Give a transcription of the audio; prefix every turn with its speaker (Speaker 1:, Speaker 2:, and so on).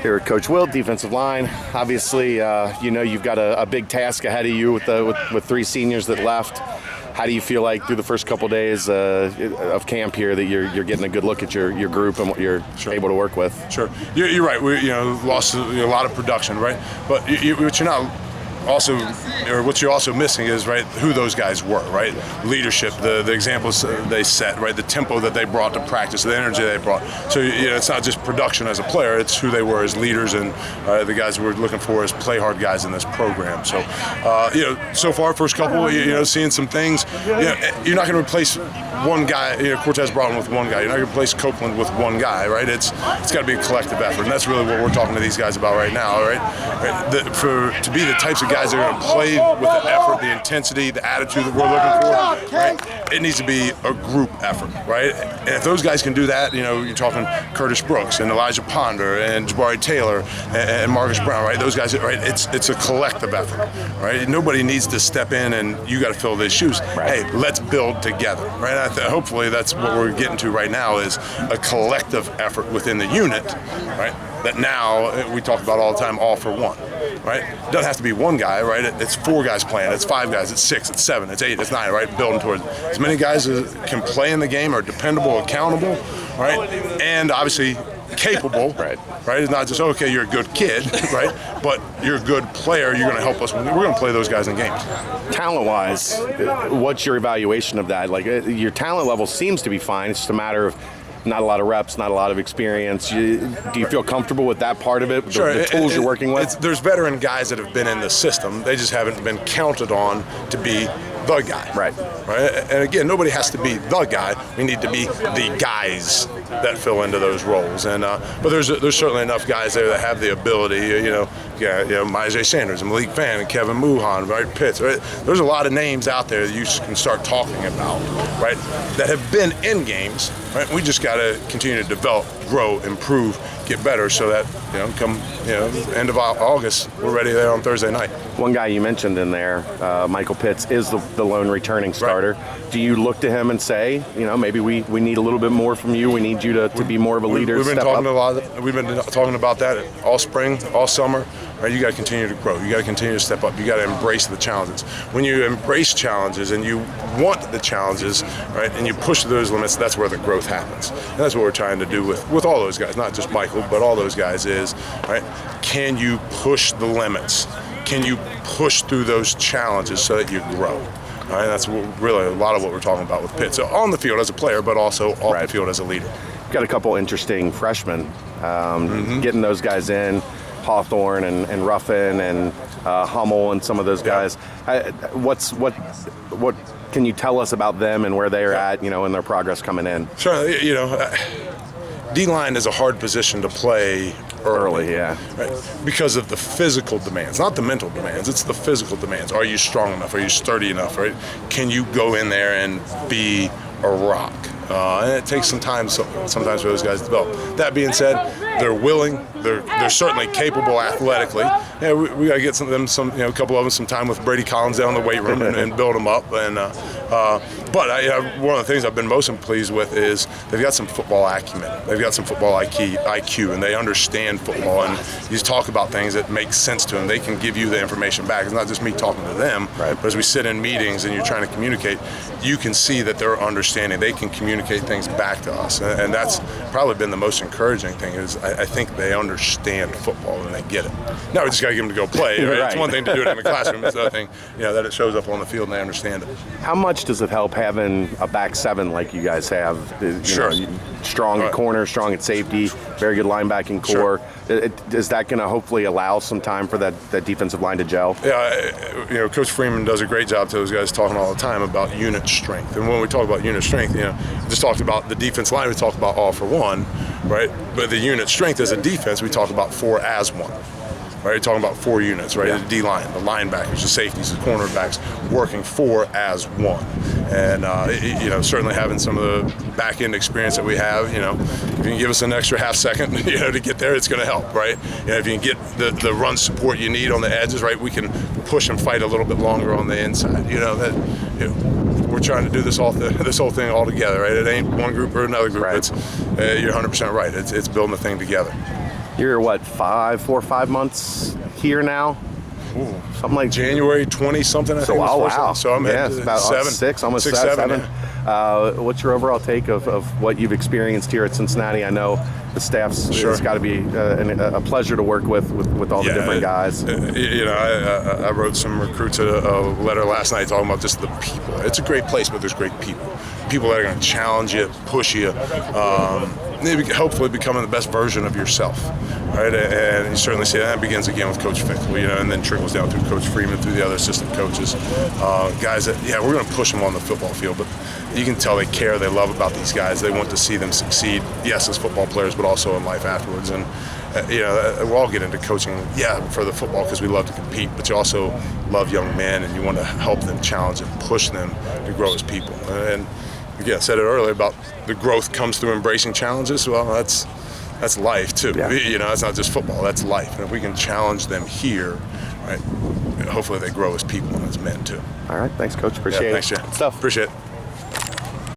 Speaker 1: Here with Coach Wilt, defensive line. Obviously, you've got a big task ahead of you with three seniors that left. How do you feel like through the first couple days of camp here that you're getting a good look at your group and what you're able to work with?
Speaker 2: Sure, you're right. We lost a lot of production, right? But what you're not also, or what you're also missing is, right, who those guys were, right? Leadership, the examples they set, right? The tempo that they brought to practice, the energy they brought. So it's not just production as a player; it's who they were as leaders and the guys we're looking for as play hard guys in this program. So, so far, first couple, seeing some things. You're not going to replace one guy. Cortez Broughton with one guy. You're not going to replace Copeland with one guy, right? It's got to be a collective effort, and that's really what we're talking to these guys about right now, right? To be the types of guys that are going to play with the effort, the intensity, the attitude that we're looking for, right? It needs to be a group effort, right? And if those guys can do that, you're talking Curtis Brooks and Elijah Ponder and Jabari Taylor and Marcus Brown, right? Those guys, right? It's a collective effort, right? Nobody needs to step in and you got to fill their shoes.
Speaker 1: Right.
Speaker 2: Hey, let's build together, right? Hopefully that's what we're getting to right now is a collective effort within the unit, right? That now we talk about all the time, all for one, right? It doesn't have to be one guy, right? It's four guys playing, it's five guys, it's six, it's seven, it's eight, it's nine, right? Building towards as many guys as can play in the game, are dependable, accountable, right? And obviously capable, right? It's not just, okay, you're a good kid, right? But you're a good player, you're going to help us. We're going to play those guys in games.
Speaker 1: Talent-wise, what's your evaluation of that? Like, your talent level seems to be fine. It's just a matter of not a lot of reps, not a lot of experience. Do you feel comfortable with that part of it?
Speaker 2: Sure.
Speaker 1: The tools you're working with?
Speaker 2: There's veteran guys that have been in the system. They just haven't been counted on to be the guy.
Speaker 1: Right.
Speaker 2: And again, nobody has to be the guy. We need to be the guys that fill into those roles. And but there's certainly enough guys there that have the ability. Myjai Sanders, and Malik Fan, and Kevin Muhan, right? Pitts. Right? There's a lot of names out there that you can start talking about, right? That have been in games. Right? We just got to continue to develop, grow, improve, get better, so that come end of August, we're ready there on Thursday night.
Speaker 1: One guy you mentioned in there, Michael Pitts, is the lone returning starter. Right. Do you look to him and say, maybe we need a little bit more from you? We need you to be more of a leader.
Speaker 2: We've been talking about that all spring, all summer. Right? You got to continue to grow. You got to continue to step up. You got to embrace the challenges. When you embrace challenges and you want the challenges, right, and you push those limits, that's where the growth happens. And that's what we're trying to do with all those guys, not just Michael, but all those guys is, right, can you push the limits? Can you push through those challenges so that you grow? Right? That's really a lot of what we're talking about with Pitt. So on the field as a player, but also off the field as a leader.
Speaker 1: Got a couple interesting freshmen, getting those guys in. Hawthorne and Ruffin and Hummel and some of those guys. What can you tell us about them and where they are at, in their progress coming in?
Speaker 2: Sure. D-line is a hard position to play early,
Speaker 1: yeah.
Speaker 2: Right? Because of the physical demands, not the mental demands. It's the physical demands. Are you strong enough? Are you sturdy enough? Right? Can you go in there and be a rock? And it takes some time sometimes for those guys to develop. That being said, they're willing. They're certainly capable athletically. Yeah, we got to get a couple of them some time with Brady Collins down in the weight room and build them up. And but one of the things I've been most pleased with is they've got some football acumen. They've got some football IQ, and they understand football. And you talk about things that make sense to them. They can give you the information back. It's not just me talking to them.
Speaker 1: Right.
Speaker 2: But as we sit in meetings and you're trying to communicate, you can see that they're understanding. They can communicate things back to us, and that's probably been the most encouraging thing. Is I think they understand football and they get it. Now we just got to get them to go play. Right? It's one thing to do it in the classroom. It's another thing, that it shows up on the field and they understand it.
Speaker 1: How much does it help having a back seven like you guys have?
Speaker 2: Sure.
Speaker 1: Strong at corner, strong at safety, very good linebacking core. Sure. Is that going to hopefully allow some time for that defensive line to gel?
Speaker 2: Yeah, Coach Freeman does a great job to those guys talking all the time about unit strength. And when we talk about unit strength, we just talked about the defense line, we talked about all for one, right? But the unit strength as a defense, we talk about 4 as 1. Right, you're talking about 4 units, right? The D-line, the linebackers, the safeties, the cornerbacks, working 4 as 1. And, certainly having some of the back-end experience that we have, if you can give us an extra half second, to get there, it's going to help, right? If you can get the run support you need on the edges, right, we can push and fight a little bit longer on the inside. We're trying to do this whole thing all together, right? It ain't one group or another group.
Speaker 1: Right.
Speaker 2: It's you're 100% right. It's building the thing together.
Speaker 1: You're what, 4 or 5 months here now?
Speaker 2: Ooh.
Speaker 1: Something like
Speaker 2: January 20 something. I think
Speaker 1: Oh
Speaker 2: was
Speaker 1: wow!
Speaker 2: So I'm
Speaker 1: yeah,
Speaker 2: at
Speaker 1: it's about
Speaker 2: 7,
Speaker 1: six, almost
Speaker 2: 6,
Speaker 1: 7.
Speaker 2: Yeah.
Speaker 1: What's your overall take of what you've experienced here at Cincinnati? I know the staff's
Speaker 2: Sure.
Speaker 1: it's got to be a pleasure to work with all the different guys.
Speaker 2: You know, I wrote some recruits a letter last night talking about just the people. It's a great place, but there's great people. People that are going to challenge you, push you, maybe hopefully becoming the best version of yourself, right? And you certainly see that begins again with Coach Fickle, you know, and then trickles down through Coach Freeman, through the other assistant coaches, guys that, yeah, we're going to push them on the football field, but you can tell they care, they love about these guys, they want to see them succeed, yes, as football players, but also in life afterwards. And you know, we'll all get into coaching, yeah, for the football because we love to compete, but you also love young men and you want to help them, challenge and push them to grow as people. And again, I said it earlier about the growth comes through embracing challenges. Well, that's life too.
Speaker 1: Yeah.
Speaker 2: You know, it's not just football. That's life. And if we can challenge them here, right, hopefully they grow as people and as men too.
Speaker 1: All right, thanks, Coach. Appreciate
Speaker 2: Thanks,
Speaker 1: it.
Speaker 2: Jay.
Speaker 1: Good stuff.
Speaker 2: Appreciate it.